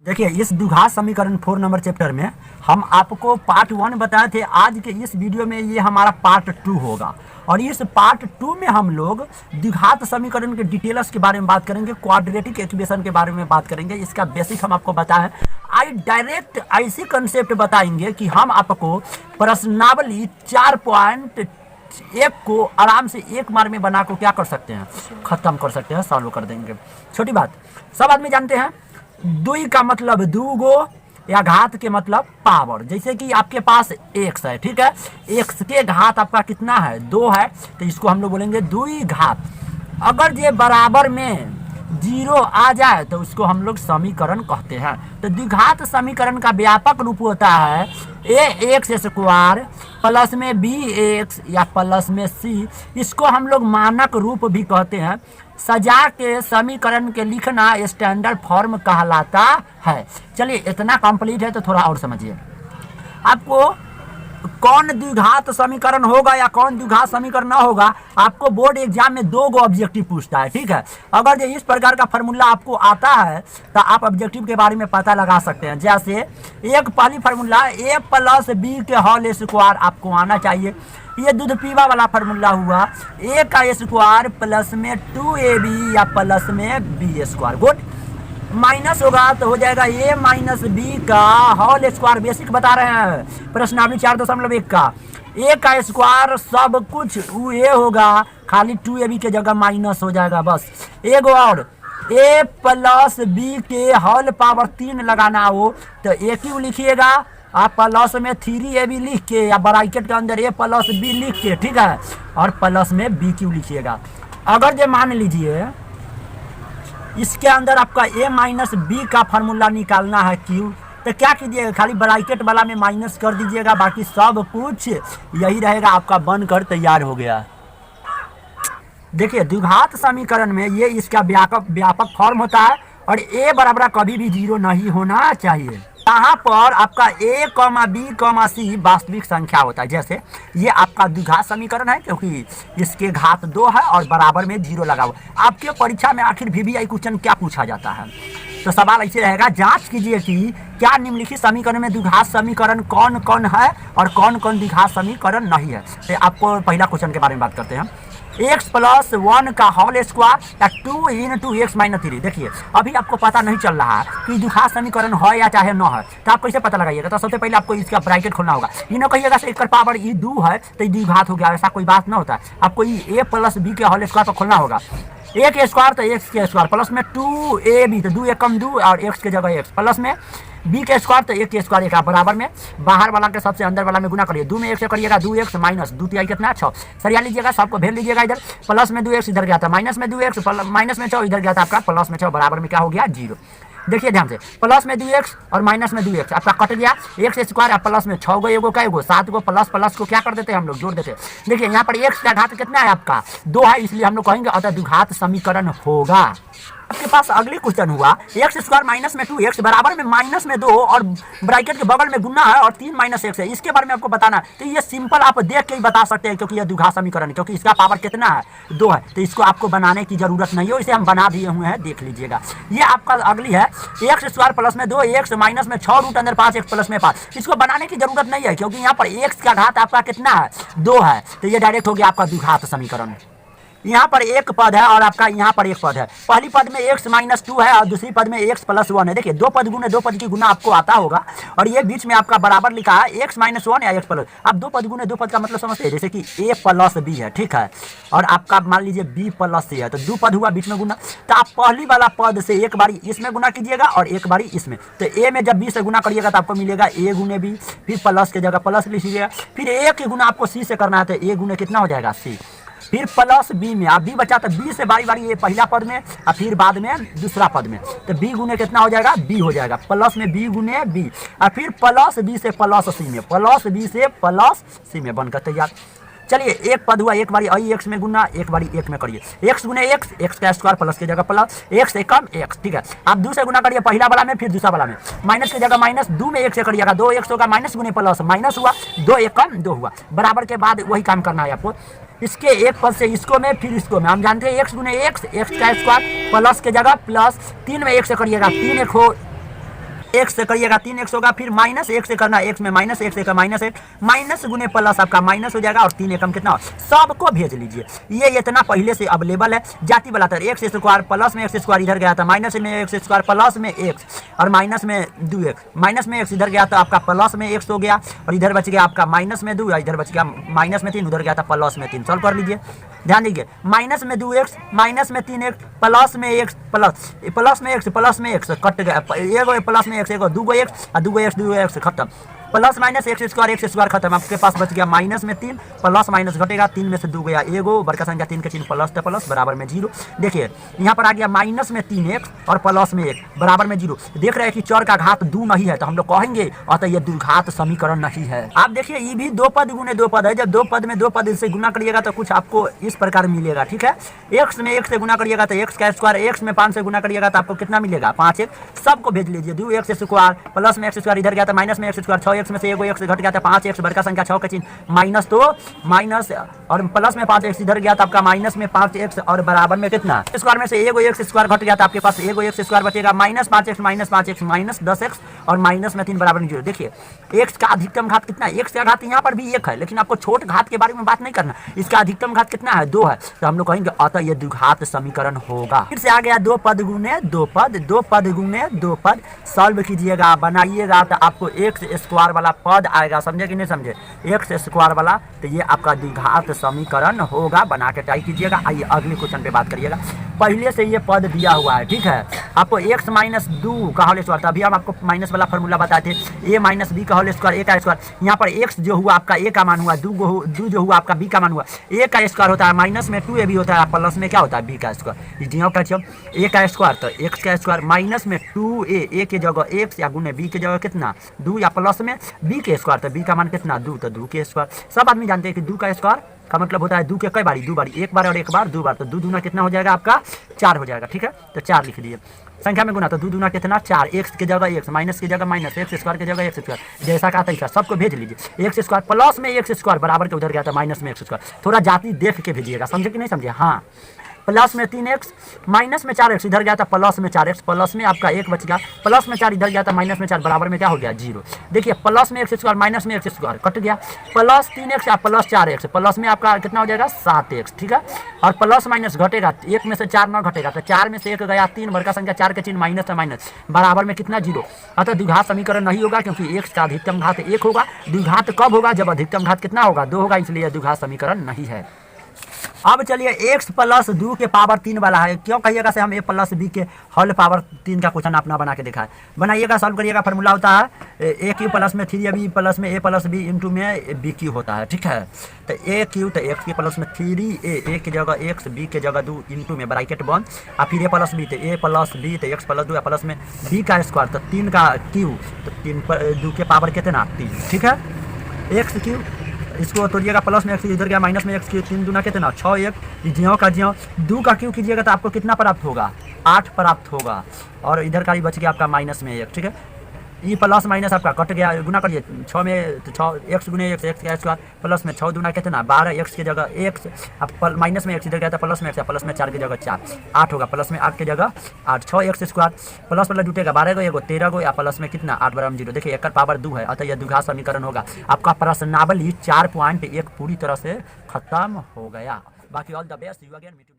देखिए, इस द्विघात समीकरण 4 नंबर चैप्टर में हम आपको पार्ट 1 बताए थे। आज के इस वीडियो में ये हमारा पार्ट 2 होगा और इस पार्ट 2 में हम लोग द्विघात समीकरण के डिटेल्स के बारे में बात करेंगे, क्वाड्रेटिक इक्वेशन के बारे में बात करेंगे। इसका बेसिक हम आपको बताएं। आई डायरेक्ट ऐसी कंसेप्ट बताएंगे कि हम आपको प्रश्नावली 4.1 को आराम से एक बार में बना को क्या कर सकते हैं, खत्म कर सकते हैं, सॉल्व कर देंगे। छोटी बात, सब आदमी जानते हैं। दुई का मतलब दूगो या घात के मतलब पावर। जैसे कि आपके पास एक्स है, ठीक है, एक्स के घात आपका कितना है, 2 है, तो इसको हम लोग बोलेंगे दुई घात। अगर ये बराबर में 0 आ जाए तो उसको हम लोग समीकरण कहते हैं। तो द्विघात समीकरण का व्यापक रूप होता है ए एक्स स्क्वायर प्लस में बी एक्स या प्लस में सी। इसको हम लोग मानक रूप भी कहते हैं। सजा के समीकरण के लिखना स्टैंडर्ड फॉर्म कहलाता है। चलिए, इतना कंप्लीट है तो थोड़ा और समझिए। आपको कौन द्विघात समीकरण होगा या कौन द्विघात समीकरण ना होगा, आपको बोर्ड एग्जाम में 2 गो ऑब्जेक्टिव पूछता है, ठीक है। अगर ये इस प्रकार का फार्मूला आपको आता है तो आप ऑब्जेक्टिव के बारे में पता लगा सकते हैं। जैसे एक पहली फार्मूला ए प्लस बी के होल स्क्वायर आपको आना चाहिए। ये दूध पीवा वाला फार्मूला हुआ ए का स्क्वायर प्लस में 2ab या प्लस में बी स्क्वायर। गुड। माइनस होगा तो हो जाएगा ए माइनस बी का होल स्क्वायर। बेसिक बता रहे हैं, प्रश्नावली 4.1 का ए का स्क्वायर सब कुछ ए होगा, खाली 2ab के जगह माइनस हो जाएगा बस। एक और ए प्लस बी के होल पावर 3 लगाना हो तो ए क्यों लिखिएगा, आप प्लस में 3ab लिख के या ब्रैकेट के अंदर ए प्लस बी लिख के, ठीक है, और प्लस में बी क्यों लिखिएगा। अगर ये मान लीजिए इसके अंदर आपका ए माइनस बी का फार्मूला निकालना है क्यू, तो क्या कीजिएगा, खाली ब्रैकेट वाला में माइनस कर दीजिएगा, बाकी सब कुछ यही रहेगा, आपका बनकर तैयार हो गया। देखिए, द्विघात समीकरण में ये इसका व्यापक फॉर्म होता है और ए बराबर कभी भी 0 नहीं होना चाहिए। यहाँ पर आपका a, b, c वास्तविक संख्या होता है। जैसे ये आपका द्विघात समीकरण है क्योंकि इसके घात 2 है और बराबर में 0 लगा हुआ। आपके परीक्षा में आखिर VBI क्वेश्चन क्या पूछा जाता है, तो सवाल ऐसे रहेगा, जांच कीजिए कि क्या निम्नलिखित समीकरण में द्विघात समीकरण कौन कौन है और कौन कौन द्विघात समीकरण नहीं है। तो आपको पहला क्वेश्चन के बारे में बात करते हैं। x प्लस 1 का होल स्क्वायर या 2 इंटू एक्स माइनस 3। देखिए, अभी आपको पता नहीं चल रहा है कि द्विघात समीकरण है या चाहे न है, तो आप कैसे पता लगाइएगा। तो सबसे पहले आपको इसका ब्रैकेट खोलना होगा। ये न कहिएगा से 1 पावर 2 है तो द्विघात हो गया, ऐसा कोई बात ना होता है। आपको ए प्लस बी के होल स्क्वायर पर खोलना होगा। ए के स्क्वायर तो एक्स के स्क्वायर प्लस में 2ab तो 2 एकम 2 और एक्स के जगह एक्स प्लस में बी के स्क्वायर तो 1 के स्क्वायर 1 बराबर में बाहर वाला के सबसे अंदर वाला में गुना करिए। 2 में 1 से करिएगा 2x माइनस 2 तिहाई कितना 6। सरिया लीजिएगा, सबको भेज लीजिएगा इधर। प्लस में 2x इधर गया था, माइनस में 2x माइनस में 6 इधर गया था आपका, प्लस में 6 बराबर में क्या हो गया 0। देखिए ध्यान से, प्लस में 2x और माइनस में 2x आपका कट गया। एक्स स्क्वायर और प्लस में 6 गो, एगो का एगो 7 गो, प्लस प्लस को क्या कर देते हैं हम लोग, जोड़ देते हैं। देखिए यहाँ पर x का घात कितना है आपका 2 है, इसलिए हम लोग कहेंगे अतः द्विघात समीकरण होगा। आपके पास अगली क्वेश्चन हुआ एक्स स्क्वायर माइनस में 2x बराबर में माइनस में 2 और ब्रैकेट के बगल में गुना है और 3 माइनस x है। इसके बारे में आपको बताना है, तो ये सिंपल आप देख के ही बता सकते हैं क्योंकि ये द्विघात समीकरण है, क्योंकि इसका पावर कितना है 2 है, तो इसको आपको बनाने की जरूरत नहीं है, इसे हम बना दिए हुए हैं, देख लीजिएगा। ये आपका अगली है एक्स स्क्वायर प्लस में 2x माइनस में 6 रूट अंदर 5x प्लस में 5। इसको बनाने की जरूरत नहीं है क्योंकि यहाँ पर x का घात आपका कितना है 2 है, तो ये डायरेक्ट हो गया आपका द्विघात समीकरण। यहाँ पर एक पद है और आपका यहाँ पर एक पद है। पहली पद में x माइनस 2 है और दूसरी पद में x प्लस 1 है। देखिए, 2 पद गुने 2 पद की गुना आपको आता होगा और ये बीच में आपका बराबर लिखा है x माइनस 1 या x प्लस। आप 2 पद गुने 2 पद का मतलब समझते हैं, जैसे कि a प्लस b है, ठीक है, और आपका मान लीजिए b प्लस c है, तो 2 पद हुआ बीच में गुना। तो आप पहली वाला पद से एक बारी इसमें गुना कीजिएगा और एक बारी इसमें। तो a में जब b से गुना करिएगा तो आपको मिलेगा a गुने b, फिर प्लस के जगह प्लस लिखिएगा, फिर a के गुना आपको c से करना है तो a गुने कितना हो जाएगा c, फिर प्लस बी में आप बी बचा तो बी से बारी बारी ये पहला पद में और फिर बाद में दूसरा पद में, तो बी गुने कितना हो जाएगा बी हो जाएगा, प्लस में बी गुने बी और फिर प्लस बी से प्लस सी में, प्लस बी से प्लस सी में बनकर तैयार। चलिए, एक पद हुआ, एक बारी आई एक्स में गुना, एक बारी एक में करिए, एक्स गुने एक्स, एक्स का स्क्वायर प्लस की जगह प्लस, एक्स एकम एक्स, ठीक है। आप 2 से गुना करिए पहला वाला में, फिर दूसरा वाला में, माइनस की जगह माइनस, 2 में 1 से करिएगा, 2x होगा, माइनस गुने प्लस, माइनस हुआ, 2 एकम 2 हुआ, बराबर के बाद वही काम करना है आपको। इसके एक पद से इसको में फिर इसको में, हम जानते हैं एक्स गुने एक्स, एक्स का स्क्वायर प्लस के जगह प्लस, 3 में 1 से करिएगा, 3 1 हो एक्स से करिएगा 3x होगा, फिर माइनस एक से करना, एक्स में माइनस एक से का माइनस एक, माइनस गुने प्लस आपका माइनस हो जाएगा और 3 एकम कितना सबको भेज लीजिए। ये इतना पहले से अवेलेबल है जाति वाला था। एक्स स्क्वायर प्लस में एक्स स्क्वायर इधर गया था, माइनस में एक्स स्क्वायर प्लस में एक्स और माइनस में 2x, माइनस में एक्स इधर गया था आपका प्लस में एक्स हो गया और इधर बच गया आपका माइनस में 2, इधर बच गया माइनस में 3, उधर गया था प्लस में 3। सॉल्व कर लीजिए, ध्यान दीजिए, माइनस में 2x माइनस में 3x प्लस में x प्लस में x कट गया, एगो प्लस में x एगो 2x और 2x खत्म, प्लस माइनस एक्स स्क्वायर खत्म, आपके पास बच गया माइनस में 3, प्लस माइनस घटेगा, 3 में से 2 गया एगो, बड़का संख्या 3 के चिन्ह प्लस तो प्लस बराबर में 0। देखिए यहाँ पर आ गया माइनस में 3x और प्लस में 1 बराबर में 0। देख रहे हैं कि चर का घात 2 नहीं है, तो हम लोग कहेंगे अतः ये द्विघात समीकरण नहीं है। आप देखिए ये भी 2 पद गुने 2 पद है, जब 2 पद में 2 पद से गुना करिएगा तो कुछ आपको इस प्रकार मिलेगा, ठीक है। x में 1 से गुना करिएगा तो x का स्क्वायर, x में 5 से गुना करिएगा तो आपको कितना मिलेगा 5x, सबको भेज लीजिए। 2x स्क्वायर प्लस में x स्क्वायर इधर गया था माइनस में x स्क्वायर, 6x में से एगो x घट गया था 5x, बड़का संख्या 6 का चिन्ह माइनस, तो माइनस और प्लस में 5x इधर गया था आपका माइनस में 5x और बराबर में कितना स्क्वायर में से एगो x स्क्वायर घट गया था, आपके पास एगो x स्क्वायर बचेगा माइनस 5x माइनस 10x और माइनस में 3 बराबर में 0। देखिए x का अधिकतम घात कितना है, x का घात यहाँ पर भी 1 है, लेकिन आपको छोट घात के बारे में बात नहीं करना, इसका अधिकतम घात कितना है 2 है, तो हम लोग कहेंगे अतः ये द्विघात समीकरण होगा। फिर से आ गया 2 पद गुने 2 पद, 2 पद गुने 2 पद, सॉल्व कीजिएगा बनाइएगा तो आपको x स्क्वायर वाला पद आएगा, समझे कि नहीं समझे, x स्क्वायर वाला, तो ये आपका द्विघात समीकरण होगा। बना के ट्राई कीजिएगा। आइए अगले क्वेश्चन पे बात करिएगा। पहले से ये पद दिया हुआ है, ठीक है, आपको x माइनस 2 का होल स्क्वायर, तभी हम आपको माइनस वाला फॉर्मूला बताए थे, a माइनस b का होल स्क्वायर, a का स्क्वायर, यहाँ पर x जो हुआ आपका a का मान हुआ, 2 जो हुआ आपका b का मान हुआ, a का स्क्वायर होता है माइनस में 2ab होता है, प्लस में क्या होता है b का स्क्वायर, जियो का a का स्क्वायर तो x का स्क्वायर माइनस में 2a के जगह x या गुने b के जगह कितना 2 या प्लस में b के स्क्वायर, तो b का मान कितना 2, तो 2 के स्क्वायर। सब आदमी जानते हैं कि 2 का स्क्वायर का मतलब होता है 2 के कई बारी, 2 बारी, एक बार और एक बार 2 बार, तो 2 दूना कितना हो जाएगा आपका 4 हो जाएगा, ठीक है, तो 4 लिख लीजिए। संख्या में गुना तो 2 दूना कितना 4, x की जगह x, माइनस की जगह माइनस, x स्क्वायर की जगह x स्क्वायर, जैसा का तैसा सबको भेज लीजिए। x स्क्वायर प्लस में x स्क्वायर बराबर के उधर गया था माइनस में x स्क्वायर, थोड़ा जाति देख के भेजिएगा, समझे कि नहीं समझे। हाँ, प्लस में 3x माइनस में 4x इधर गया था प्लस में 4x, प्लस में आपका 1 बच गया, प्लस में 4 इधर गया था माइनस में 4 बराबर में क्या हो गया 0। देखिए प्लस में x स्क्वायर माइनस में x स्क्वायर कट गया, प्लस 3x या प्लस 4x, प्लस में आपका कितना हो जाएगा 7x, ठीक है, और प्लस माइनस घटेगा, 1 में से 4 न घटेगा, तो 4 में से 1 गया 3, बड़का संख्या 4 के चिन्ह माइनस है माइनस, बराबर में कितना 0। अतः द्विघात समीकरण नहीं होगा, क्योंकि x का अधिकतम घात 1 होगा। द्विघात कब होगा, जब अधिकतम घात कितना होगा 2 होगा, इसलिए द्विघात समीकरण नहीं है। अब चलिए x प्लस 2 के पावर 3 वाला है, क्यों कहिएगा से हम a प्लस b के होल पावर 3 का क्वेश्चन अपना बना के देखा है। बनाइएगा, सॉल्व करिएगा, फार्मूला होता है a क्यू प्लस में 3ab प्लस में a प्लस b इंटू में b क्यू होता है, ठीक है, तो a क्यू तो x के प्लस में 3a की जगह x, b के जगह 2 इंटू में ब्रैकेट बंद, और फिर a प्लस b तो a प्लस b तो x प्लस 2 प्लस में b का स्क्वायर तो 3 का क्यू, तो 3 पर 2 के पावर कितना 3, ठीक है, x क्यू, इसको तोड़िएगा, प्लस में x इधर गया माइनस में x की 3 दूना कितना 6, 1 ज्यों का ज्यों 2 का क्यू कीजिएगा तो आपको कितना प्राप्त होगा 8 प्राप्त होगा, और इधर का ही बच गया आपका माइनस में 1, ठीक है, ये प्लस माइनस आपका कट गया, गुना करिए 6 में तो 6 x गुने x का स्क्वायर, प्लस में 6 दूना कितना 12, x की जगह x, अब माइनस में x इधर गया था प्लस में x, प्लस में 4 की जगह 4, 8 होगा, प्लस में 8 की जगह 8, 6x स्क्वायर प्लस प्लस जुटेगा 12 को, एगो 13 को, या प्लस में कितना 8 बराबर 0। देखिए 1 का पावर 2 है, अतः यह द्विघात समीकरण होगा। आपका प्रश्नावली 4.1 पूरी तरह से खत्म हो गया। बाकी all the best, you again meet.